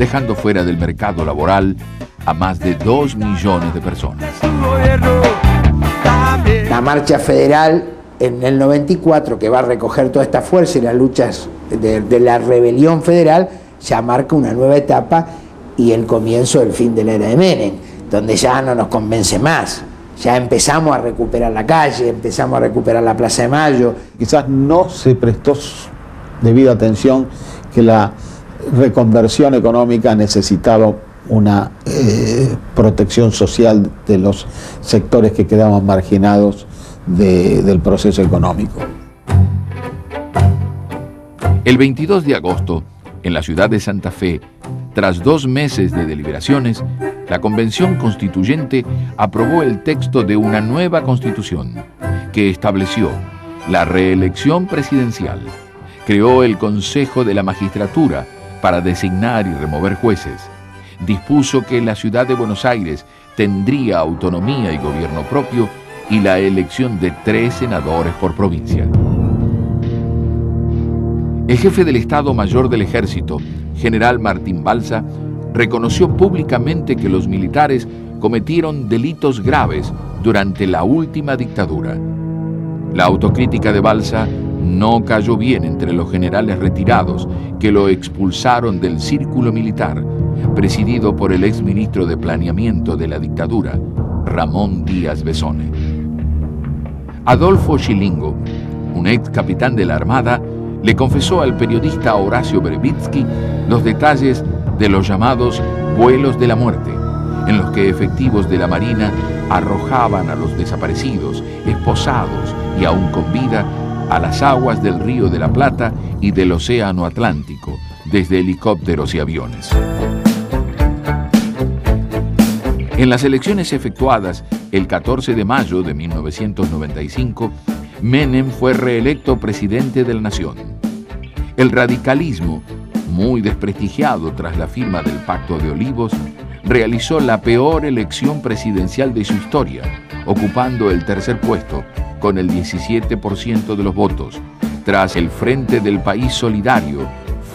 dejando fuera del mercado laboral a más de 2 millones de personas. La marcha federal en el 94, que va a recoger toda esta fuerza y las luchas de la rebelión federal, ya marca una nueva etapa y el comienzo del fin de la era de Menem, donde ya no nos convence más. Ya empezamos a recuperar la calle, empezamos a recuperar la Plaza de Mayo. Quizás no se prestó debida atención que la reconversión económica necesitaba una protección social de los sectores que quedaban marginados del proceso económico. El 22 de agosto, en la ciudad de Santa Fe, tras 2 meses de deliberaciones, la Convención Constituyente aprobó el texto de una nueva Constitución que estableció la reelección presidencial, creó el Consejo de la Magistratura para designar y remover jueces, dispuso que la ciudad de Buenos Aires tendría autonomía y gobierno propio y la elección de 3 senadores por provincia. El jefe del Estado Mayor del Ejército, general Martín Balsa, reconoció públicamente que los militares cometieron delitos graves durante la última dictadura. La autocrítica de Balsa no cayó bien entre los generales retirados que lo expulsaron del círculo militar, presidido por el exministro de Planeamiento de la dictadura, Ramón Díaz Besone. Adolfo Scilingo, un ex capitán de la Armada, le confesó al periodista Horacio Berbitsky los detalles de los llamados vuelos de la muerte, en los que efectivos de la Marina arrojaban a los desaparecidos, esposados y aún con vida, a las aguas del Río de la Plata y del Océano Atlántico, desde helicópteros y aviones. En las elecciones efectuadas el 14 de mayo de 1995, Menem fue reelecto presidente de la nación. El radicalismo, muy desprestigiado tras la firma del Pacto de Olivos, realizó la peor elección presidencial de su historia, ocupando el 3er puesto con el 17% de los votos, tras el Frente del País Solidario,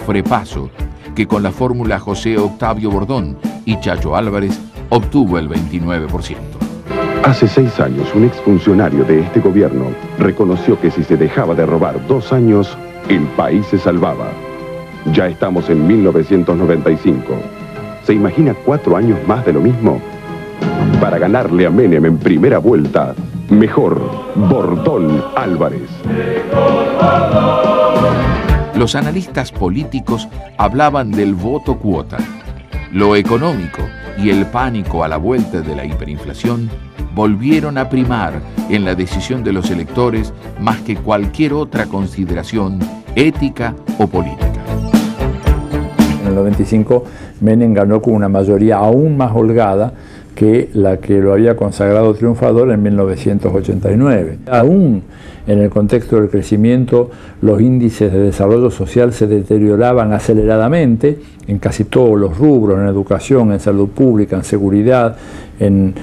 FREPASO, que con la fórmula José Octavio Bordón y Chacho Álvarez obtuvo el 29%. Hace 6 años, un exfuncionario de este gobierno reconoció que si se dejaba de robar 2 años, el país se salvaba. Ya estamos en 1995. ¿Se imagina 4 años más de lo mismo? Para ganarle a Menem en primera vuelta, mejor Bordón Álvarez. Los analistas políticos hablaban del voto cuota. Lo económico y el pánico a la vuelta de la hiperinflación volvieron a primar en la decisión de los electores más que cualquier otra consideración ética o política. En el 95, Menem ganó con una mayoría aún más holgada que la que lo había consagrado triunfador en 1989. Aún en el contexto del crecimiento, los índices de desarrollo social se deterioraban aceleradamente en casi todos los rubros, en educación, en salud pública, en seguridad, en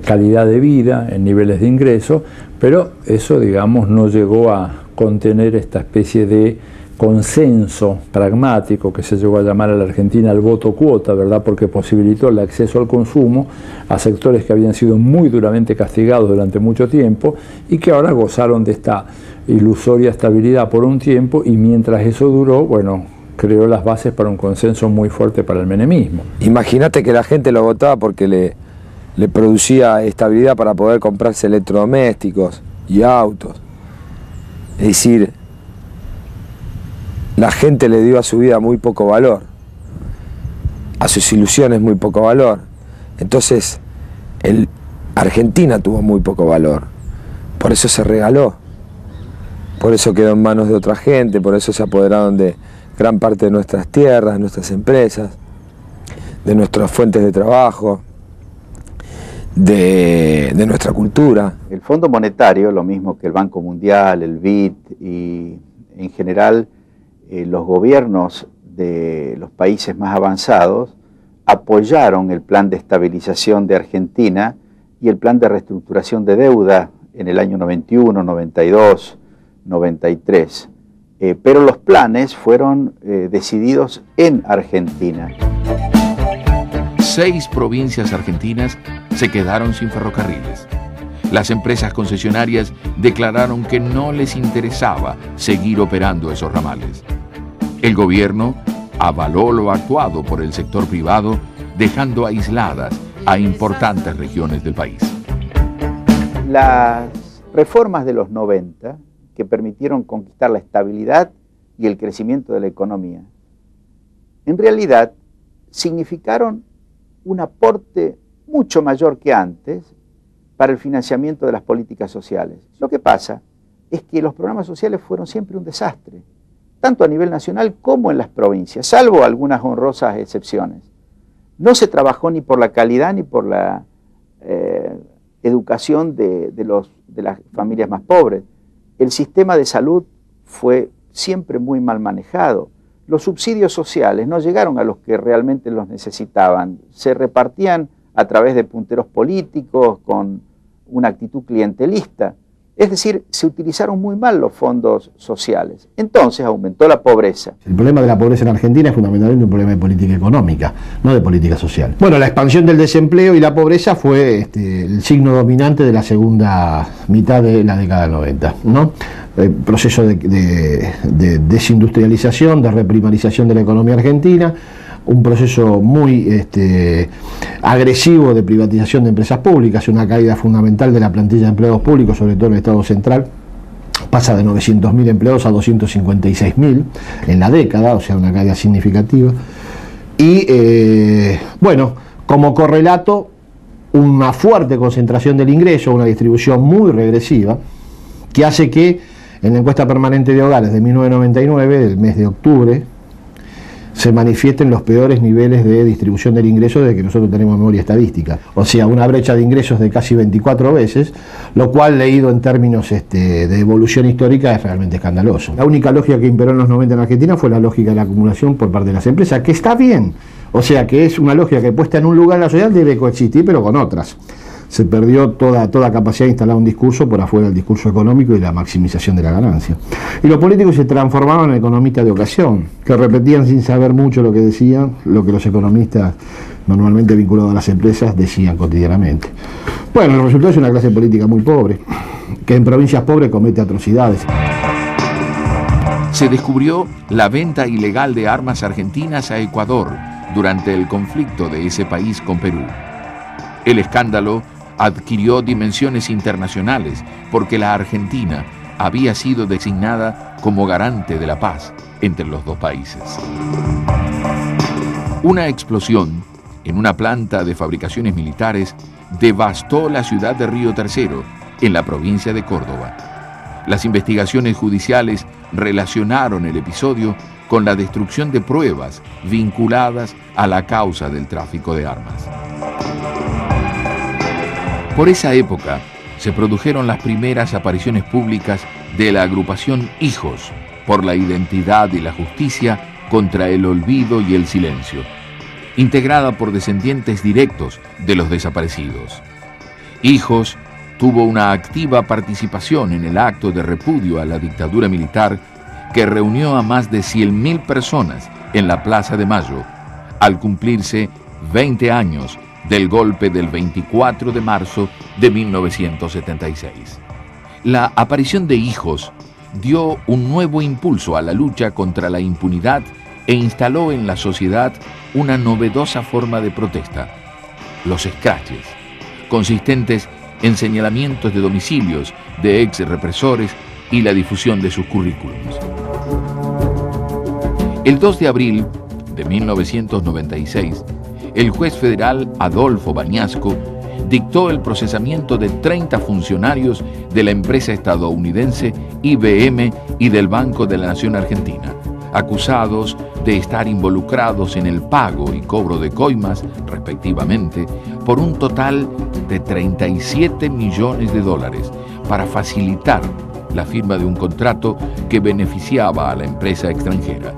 calidad de vida, en niveles de ingreso, pero eso, digamos, no llegó a contener esta especie de consenso pragmático que se llegó a llamar a la Argentina el voto cuota, ¿verdad? Porque posibilitó el acceso al consumo a sectores que habían sido muy duramente castigados durante mucho tiempo y que ahora gozaron de esta ilusoria estabilidad por un tiempo, y mientras eso duró, bueno, creó las bases para un consenso muy fuerte para el menemismo. Imagínate que la gente lo votaba porque le producía estabilidad para poder comprarse electrodomésticos y autos. Es decir, la gente le dio a su vida muy poco valor, a sus ilusiones muy poco valor. Entonces, Argentina tuvo muy poco valor, por eso se regaló, por eso quedó en manos de otra gente, por eso se apoderaron de gran parte de nuestras tierras, de nuestras empresas, de nuestras fuentes de trabajo, de nuestra cultura. El Fondo Monetario, lo mismo que el Banco Mundial, el BID y en general los gobiernos de los países más avanzados apoyaron el plan de estabilización de Argentina y el plan de reestructuración de deuda en el año 91, 92, 93. Pero los planes fueron decididos en Argentina. 6 provincias argentinas se quedaron sin ferrocarriles. Las empresas concesionarias declararon que no les interesaba seguir operando esos ramales. El gobierno avaló lo actuado por el sector privado, dejando aisladas a importantes regiones del país. Las reformas de los 90, que permitieron conquistar la estabilidad y el crecimiento de la economía, en realidad significaron un aporte mucho mayor que antes para el financiamiento de las políticas sociales. Lo que pasa es que los programas sociales fueron siempre un desastre, tanto a nivel nacional como en las provincias, salvo algunas honrosas excepciones. No se trabajó ni por la calidad ni por la educación de las familias más pobres. El sistema de salud fue siempre muy mal manejado. Los subsidios sociales no llegaron a los que realmente los necesitaban. Se repartían a través de punteros políticos con una actitud clientelista. Es decir, se utilizaron muy mal los fondos sociales. Entonces aumentó la pobreza. El problema de la pobreza en Argentina es fundamentalmente un problema de política económica, no de política social. Bueno, la expansión del desempleo y la pobreza fue el signo dominante de la segunda mitad de la década del 90, ¿no? El proceso de desindustrialización, de reprimarización de la economía argentina, un proceso muy agresivo de privatización de empresas públicas, una caída fundamental de la plantilla de empleados públicos, sobre todo en el Estado central, pasa de 900.000 empleados a 256.000 en la década, o sea, una caída significativa. Y bueno, como correlato, una fuerte concentración del ingreso, una distribución muy regresiva, que hace que en la encuesta permanente de hogares de 1999, del mes de octubre, se manifiesten los peores niveles de distribución del ingreso desde que nosotros tenemos memoria estadística. O sea, una brecha de ingresos de casi 24 veces, lo cual, leído en términos de evolución histórica, es realmente escandaloso. La única lógica que imperó en los 90 en Argentina fue la lógica de la acumulación por parte de las empresas, que está bien. O sea, que es una lógica que puesta en un lugar en la sociedad debe coexistir, pero con otras. Se perdió toda capacidad de instalar un discurso por afuera del discurso económico y la maximización de la ganancia. Y los políticos se transformaban en economistas de ocasión, que repetían sin saber mucho lo que decían, lo que los economistas normalmente vinculados a las empresas decían cotidianamente. Bueno, el resultado es una clase política muy pobre, que en provincias pobres comete atrocidades. Se descubrió la venta ilegal de armas argentinas a Ecuador durante el conflicto de ese país con Perú. El escándalo adquirió dimensiones internacionales porque la Argentina había sido designada como garante de la paz entre los dos países. Una explosión en una planta de fabricaciones militares devastó la ciudad de Río Tercero, en la provincia de Córdoba. Las investigaciones judiciales relacionaron el episodio con la destrucción de pruebas vinculadas a la causa del tráfico de armas. Por esa época se produjeron las primeras apariciones públicas de la agrupación Hijos por la Identidad y la Justicia contra el Olvido y el Silencio, integrada por descendientes directos de los desaparecidos. Hijos tuvo una activa participación en el acto de repudio a la dictadura militar que reunió a más de 100.000 personas en la Plaza de Mayo, al cumplirse 20 años del golpe del 24 de marzo de 1976. La aparición de Hijos dio un nuevo impulso a la lucha contra la impunidad e instaló en la sociedad una novedosa forma de protesta: los escraches, consistentes en señalamientos de domicilios de ex represores y la difusión de sus currículums. El 2 de abril de 1996, el juez federal Adolfo Bañasco dictó el procesamiento de 30 funcionarios de la empresa estadounidense IBM y del Banco de la Nación Argentina, acusados de estar involucrados en el pago y cobro de coimas, respectivamente, por un total de $37 millones para facilitar la firma de un contrato que beneficiaba a la empresa extranjera.